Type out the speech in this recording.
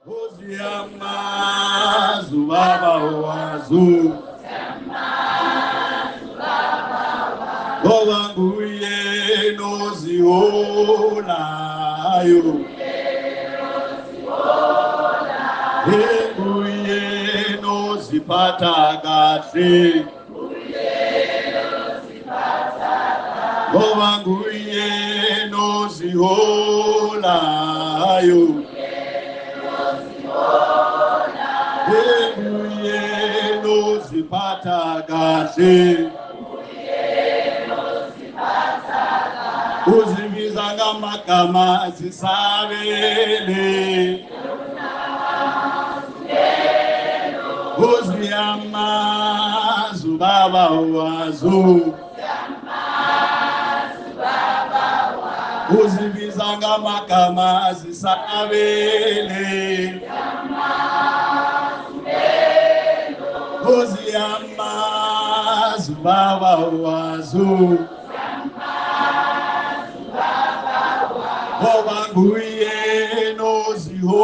Uziamazu baba wazu Owanguye noziolayo Enguye nozipata kahle Owanguye noziolayo Enguye nozipata kahle Uzibiza ngamagama zisabele Uziyamazu baba wazu Uzibiza ngamagama zisabele Uziyamazu baba wazu Owanguye noziholayo